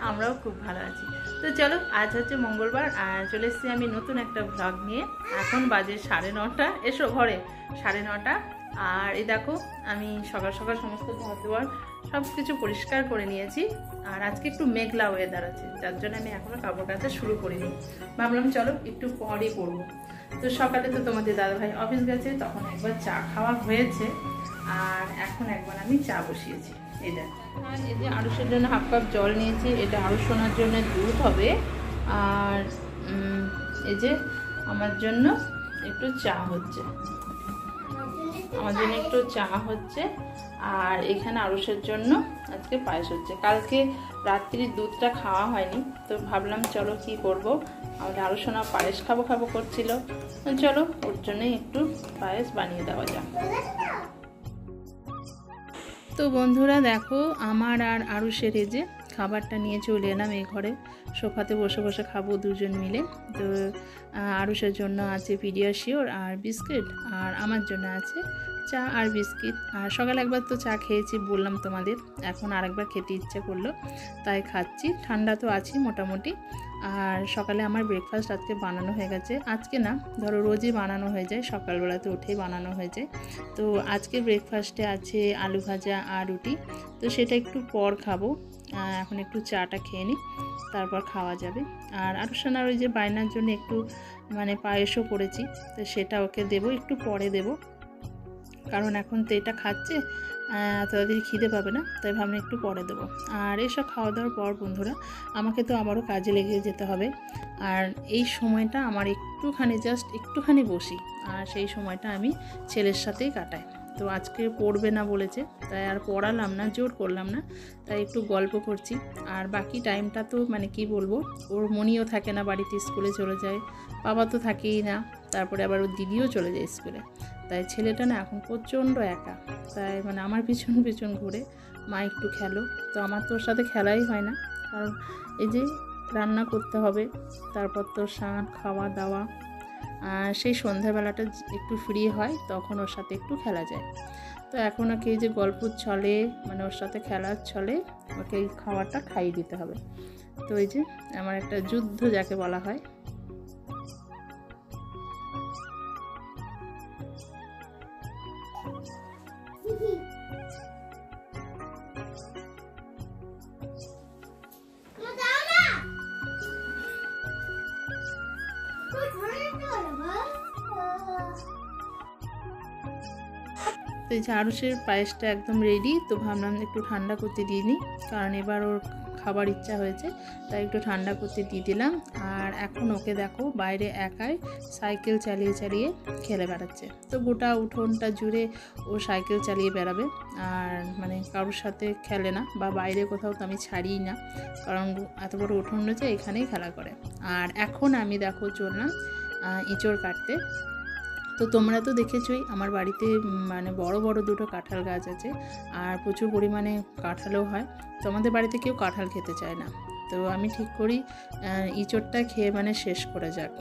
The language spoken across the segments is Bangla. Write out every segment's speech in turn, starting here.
আমরাও খুব ভালো আছি। তো চলো, আজ হচ্ছে মঙ্গলবার আর চলে এসেছি আমি নতুন একটা ভ্লগ নিয়ে। এখন বাজে 9:30। এসো ঘরে, 9:30। আর এই দেখো আমি সকাল সকাল সমস্ত ঘর দুয়ার সব কিছু পরিষ্কার করে নিয়েছি। আর আজকে একটু মেঘলা ওয়েদার আছে, যার জন্য আমি এখনো কাপড় কাচা শুরু করিনি। ভাবলাম চলো একটু পরে করবো। তো সকালে তো তোমাদের দাদাভাই অফিস গেছে, তখন একবার চা খাওয়া হয়েছে আর এখন একবার আমি চা বসিয়েছি। এই দেখো, এই যে আড়ুষের জন্য 1/2 কাপ জল নিয়েছি, এটা আড়ুষোনার জন্য দুধ হবে। আর এই যে আমার জন্য একটু চা হচ্ছে, আর এখানে আড়ুষের জন্য আজকে পায়েস হচ্ছে। কালকে রাত্রির দুধটা খাওয়া হয়নি, তো ভাবলাম চলো কি করব, আমাদের আড়ুষোনা পায়েস খাবো করছিল, চলো ওর জন্যই একটু পায়েস বানিয়ে দেওয়া যাক। তো বন্ধুরা দেখো, আমার আর আরুষের এই যে খাবারটা নিয়ে চলে এলাম এই ঘরে, সোফাতে বসে বসে খাবো দুজন মিলে। তো আরুষের জন্য আছে পিডিয়াশিওর আর বিস্কিট, আর আমার জন্য আছে চা আর বিস্কিট। আর সকালে একবার তো চা খেয়েছি বললাম তোমাদের, এখন আরেকবার খেতে ইচ্ছে করলো তাই খাচ্ছি। ঠান্ডা তো আছি মোটামুটি। আর সকালে আমার ব্রেকফাস্ট আজকে বানানো হয়ে গেছে। আজকে না, ধরো রোজই বানানো হয়ে যায়, সকালবেলাতে উঠেই বানানো হয়ে যায়। তো আজকে ব্রেকফাস্টে আছে আলু ভাজা আর রুটি, তো সেটা একটু পর খাবো। এখন একটু চাটা খেয়ে নিই, তারপর খাওয়া যাবে। আর আরুষানার ওই যে বায়নার জন্য একটু পায়েসও করেছি, তো সেটা ওকে দেবো, একটু পরে দেবো, কারণ এখন তো এটা খাচ্ছে, তাড়াতাড়ি খিদে পাবে না, তাই ভাবলাম একটু পরে দেবো। আর এসব খাওয়া দাওয়ার পর বন্ধুরা আমাকে তো আবারও কাজে লেগে যেতে হবে। আর এই সময়টা আমার একটুখানি বসি, আর সেই সময়টা আমি ছেলের সাথেই কাটাই। তো আজকে পড়বে না বলেছে, তাই আর পড়ালাম না, জোর করলাম না, তাই একটু গল্প করছি। আর বাকি টাইমটা তো কি বলবো, ওর মনিও থাকে না, বাড়িতে স্কুলে চলে যায়, বাবা তো থাকেই না, তারপরে আবার ওর দিদিও চলে যায় স্কুলে। তাই ছেলেটা না এখন প্রচণ্ড একা, তাই আমার পিছন ঘুরে মা একটু খেলো। তো আমার তো ওর সাথে খেলাই হয় না, কারণ এই যে রান্না করতে হবে, তারপর তো স্নান খাওয়া দাওয়া, সেই সন্ধ্যাবেলাটা একটু ফ্রি হয়, তখন ওর সাথে একটু খেলা যায়। তো এখন ওকে এই যে গল্পর ছলে ওর সাথে খেলার ছলে ওকে এই খাবারটা খাইয়ে দিতে হবে। তো এই যে আমার একটা যুদ্ধ যাকে বলা হয়। তো এই যে আরুষের পায়েসটা একদম রেডি, তো ভাবলাম একটু ঠান্ডা করতে দিয়ে নিই, কারণ এবার ওর খাবার ইচ্ছা হয়েছে, তাই একটু ঠান্ডা করতে দিয়ে দিলাম। আর এখন ওকে দেখো বাইরে একাই সাইকেল চালিয়ে খেলে বেড়াচ্ছে। তো গোটা উঠোনটা জুড়ে ও সাইকেল চালিয়ে বেড়াবে, আর কারোর সাথে খেলে না, বা বাইরে কোথাও তো আমি ছাড়িই না, কারণ এত বড় উঠোন রয়েছে, এখানেই খেলা করে। আর এখন আমি দেখো চললাম ইঁচড় কাটতে। তো তোমরা তো দেখেছই আমার বাড়িতে বড় বড় দুটো কাঁঠাল গাছ আছে, আর প্রচুর পরিমাণে কাঁঠালও হয়। তো আমাদের বাড়িতে কেউ কাঁঠাল খেতে চায় না, তো আমি ঠিক করি ইঁচড়টা খেয়ে শেষ করে যাক।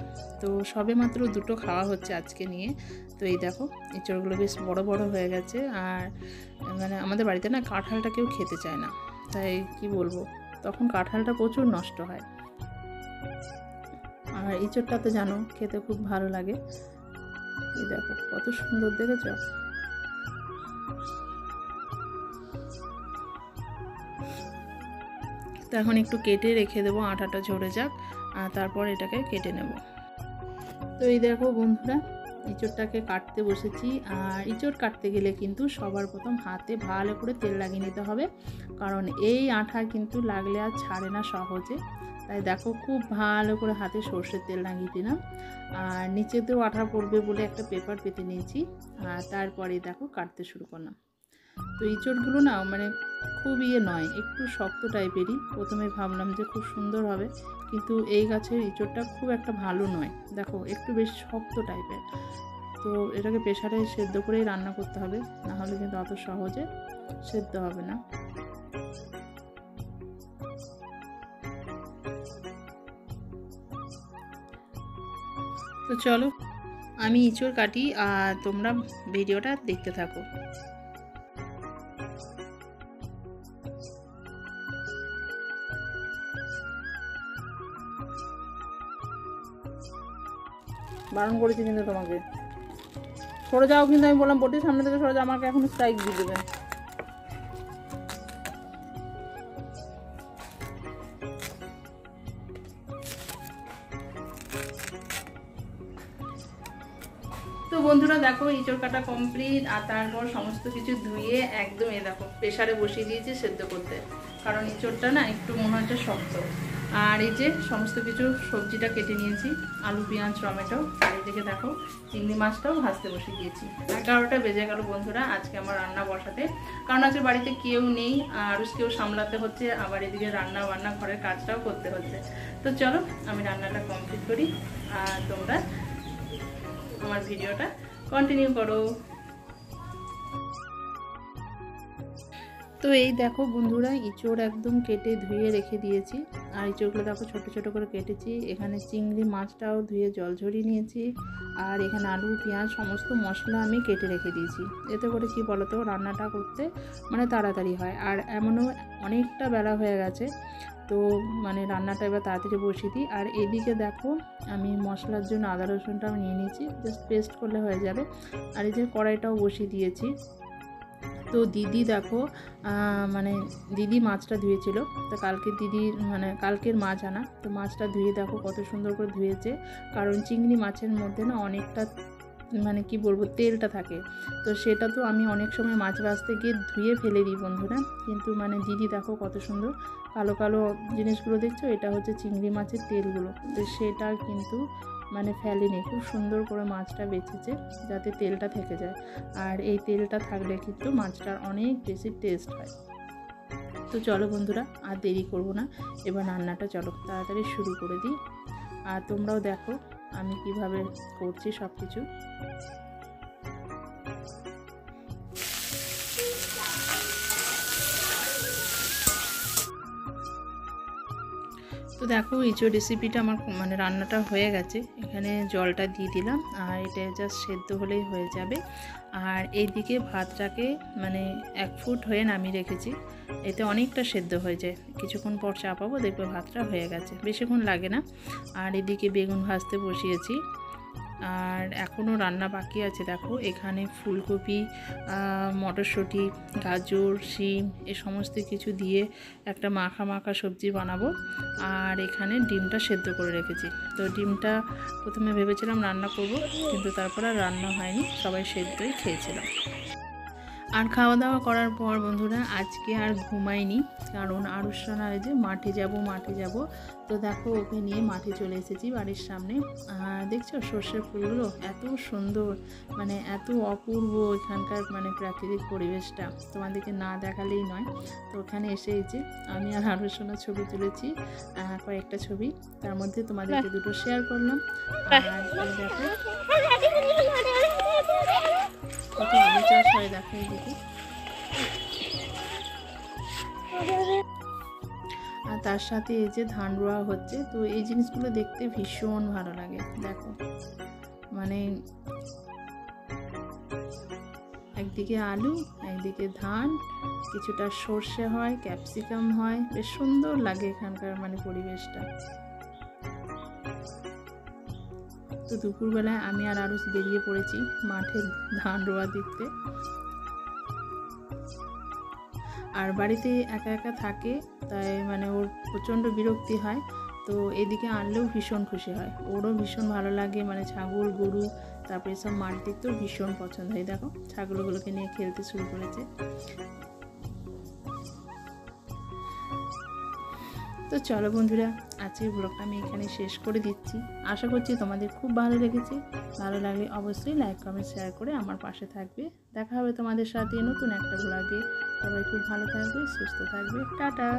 তো সবে মাত্র দুটো খাওয়া হচ্ছে আজকে নিয়ে। তো এই দেখো ইঁচড়গুলো বেশ বড় বড় হয়ে গেছে, আর আমাদের বাড়িতে না কাঁঠালটা কেউ খেতে চায় না, তাই কি বলবো, তখন কাঁঠালটা প্রচুর নষ্ট হয়। আর ইঁচড়টা তো জানো খেতে খুব ভালো লাগে। এই দেখো কত সুন্দর, দেখেছ? তো এখন একটু কেটে রেখে দেবো, আটাটা ঝরে যাক, আর তারপর এটাকে কেটে নেব। তো এই দেখো বন্ধুরা, ইঁচড়টাকে কাটতে বসেছি। আর ইঁচড় কাটতে গেলে কিন্তু সবার প্রথম হাতে ভালো করে তেল লাগিয়ে নিতে হবে, কারণ এই আঠা কিন্তু লাগলে আর ছাড়ে না সহজে। তাই দেখো খুব ভালো করে হাতে সর্ষের তেল লাগিয়ে দিলাম, আর নিচেতেও আঠা পড়বে বলে একটা পেপার পেতে নিয়েছি, আর তারপরে দেখো কাটতে শুরু করলাম। তো ইঁচড়গুলো না খুব নয়, একটু শক্ত টাইপেরই। প্রথমে ভাবলাম যে খুব সুন্দর হবে, কিন্তু এই গাছের ইঁচড়টা খুব একটা ভালো নয়। দেখো একটু বেশ শক্ত টাইপের। তো এটাকে প্রেসারে সেদ্ধ করেই রান্না করতে হবে, নাহলে কিন্তু অত সহজে সেদ্ধ হবে না। তো চলো আমি ইঁচড় কাটি আর তোমরা ভিডিওটা দেখতে থাকো। বারণ করেছি কিন্তু তোমাকে, সরে যাও কিন্তু, আমি বললাম বটির সামনে থেকে সরে যাও, আমাকে এখন স্ট্রাইক দিয়ে দেবে। তো বন্ধুরা দেখো ইঁচড় কাটা কমপ্লিট, আর তারপর সমস্ত কিছু ধুয়ে একদম দেখো প্রেসারে বসিয়ে দিয়েছি সেদ্ধ করতে, কারণ ইঁচড়টা না একটু মনে হচ্ছে শক্ত। আর এই যে সমস্ত কিছু সবজিটা কেটে নিয়েছি, আলু পেঁয়াজ টমেটো, আর এদিকে দেখো চিংড়ি মাছটাও ভাজতে বসিয়ে দিয়েছি। 11টা বেজে গেল বন্ধুরা আজকে আমার রান্না বসাতে, কারণ আজকে বাড়িতে কেউ নেই, আর কেউ সামলাতে হচ্ছে, আবার এদিকে রান্না বান্না ঘরের কাজটাও করতে হচ্ছে। তো চলো আমি রান্নাটা কমপ্লিট করি, আর তোমরা আমার ভিডিওটা কন্টিনিউ করো। তো এই দেখো বন্ধুরা ইঁচড় একদম কেটে ধুয়ে রেখে দিয়েছি, আর ইঁচড়গুলো দেখো ছোট ছোট করে কেটেছি। এখানে চিংড়ি মাছটাও ধুয়ে জল ঝরিয়ে নিয়েছি, আর এখানে আলু পেঁয়াজ সমস্ত মশলা আমি কেটে রেখে দিয়েছি। এতে করে কি বলতো রান্নাটা করতে মানে তাড়াতাড়ি হয়, আর এমনও অনেকটা বেলা হয়ে গেছে, তো মানে রান্নাটা এবার তাড়াতাড়ি বসিয়ে দিই। আর এদিকে দেখো আমি মশলার জন্য আদা রসুনটাও নিয়ে নিয়েছি, জাস্ট পেস্ট করলে হয়ে যাবে। আর এই যে কড়াইটাও বসিয়ে দিয়েছি। তো দিদি দেখো মানে দিদি মাছটা ধুয়েছিল, তো কালকের মাছ আনা, তো মাছটা ধুয়ে দেখো কত সুন্দর করে ধুয়েছে, কারণ চিংড়ি মাছের মধ্যে না অনেকটা মানে কি বলবো তেলটা থাকে, তো সেটা তো আমি অনেক সময় মাছ ভাজতে গিয়ে ধুয়ে ফেলে দিই বন্ধুরা, কিন্তু মানে দিদি দেখো কত সুন্দর কালো কালো জিনিসগুলো দেখছো, এটা হচ্ছে চিংড়ি মাছের তেলগুলো, তো সেটা কিন্তু মানে ফেলেনি, খুব সুন্দর করে মাছটা বেছেছে যাতে তেলটা থেকে যায়, আর এই তেলটা থাকলে কিন্তু মাছটার অনেক বেশি টেস্ট হয়। তো চলো বন্ধুরা আর দেরি করব না, এবার রান্নাটা চলো তাড়াতাড়ি শুরু করে দিই, আর তোমরাও দেখো আমি কিভাবে করছি সব কিছু। তো দেখো ইঁচড় রেসিপিটা আমার মানে রান্নাটা হয়ে গেছে, এখানে জলটা দিয়ে দিলাম, আর এটা জাস্ট সেদ্ধ হলেই হয়ে যাবে। আর এইদিকে ভাতটাকে মানে 1 ফুট হয়ে নামিয়ে রেখেছি, এতে অনেকটা সেদ্ধ হয়ে যায়, কিছুক্ষণ পর চাপাবো দেখবে ভাতটা হয়ে গেছে, বেশিক্ষণ লাগে না। আর এদিকে বেগুন ভাজতে বসিয়েছি, আর এখনও রান্না বাকি আছে। দেখো এখানে ফুলকপি, মটরশুঁটি, গাজর, শিম এ সমস্ত কিছু দিয়ে একটা মাখা মাখা সবজি বানাবো, আর এখানে ডিমটা সেদ্ধ করে রেখেছি। তো ডিমটা প্রথমে ভেবেছিলাম রান্না করব, কিন্তু তারপর আর রান্না হয়নি, সবাই সেদ্ধই খেয়েছিলাম। আর খাওয়া দাওয়া করার পর বন্ধুরা আজকে আর ঘুমাইনি, কারণ আরুষানা যে মাঠে যাব, তো দেখো ওকে নিয়ে মাঠে চলে এসেছি বাড়ির সামনে। আর দেখছো সর্ষের ফুলগুলো এত সুন্দর, মানে এত অপূর্ব এখানকার মানে প্রাকৃতিক পরিবেশটা, তোমাদেরকে না দেখালেই নয়। তো ওখানে এসে এই যে আমি আর আরুষানা ছবি তুলেছি, কয়েকটা ছবি, তার মধ্যে তোমাদেরকে দুটো শেয়ার করলাম। আর দেখো কত আলু চাষ হয় দেখো এদিকে, আর তার সাথে এই যে ধান রোয়া হচ্ছে। তো এই জিনিসগুলো দেখতে ভীষণ ভালো লাগে, দেখো মানে একদিকে আলু একদিকে ধান, কিছুটা সর্ষে হয়, ক্যাপসিকাম হয়, বেশ সুন্দর লাগে এখানকার মানে পরিবেশটা। তো দুপুরবেলায় আমি আর আরুষ বেরিয়ে পড়েছি মাঠে ধান রোয়া দেখতে। আর বাড়িতে একা একা থাকে, তাই মানে ওর প্রচণ্ড বিরক্তি হয়, তো এদিকে আনলেও ভীষণ খুশি হয়, ওরও ভীষণ ভালো লাগে, মানে ছাগল গরু তারপরে সব মাঠ দেখতেও ভীষণ পছন্দ হয়। দেখো ছাগলগুলোকে নিয়ে খেলতে শুরু করেছে। তো চলো বন্ধুরা আজকের ব্লগটা আমি এখানে শেষ করে দিচ্ছি, আশা করছি তোমাদের খুব ভালো লেগেছে। ভালো লাগলে অবশ্যই লাইক কমেন্ট শেয়ার করে আমার পাশে থাকবে। দেখা হবে তোমাদের সাথে নতুন একটা ব্লগে। সবাই খুব ভালো থাকবে, সুস্থ থাকবে। টাটা।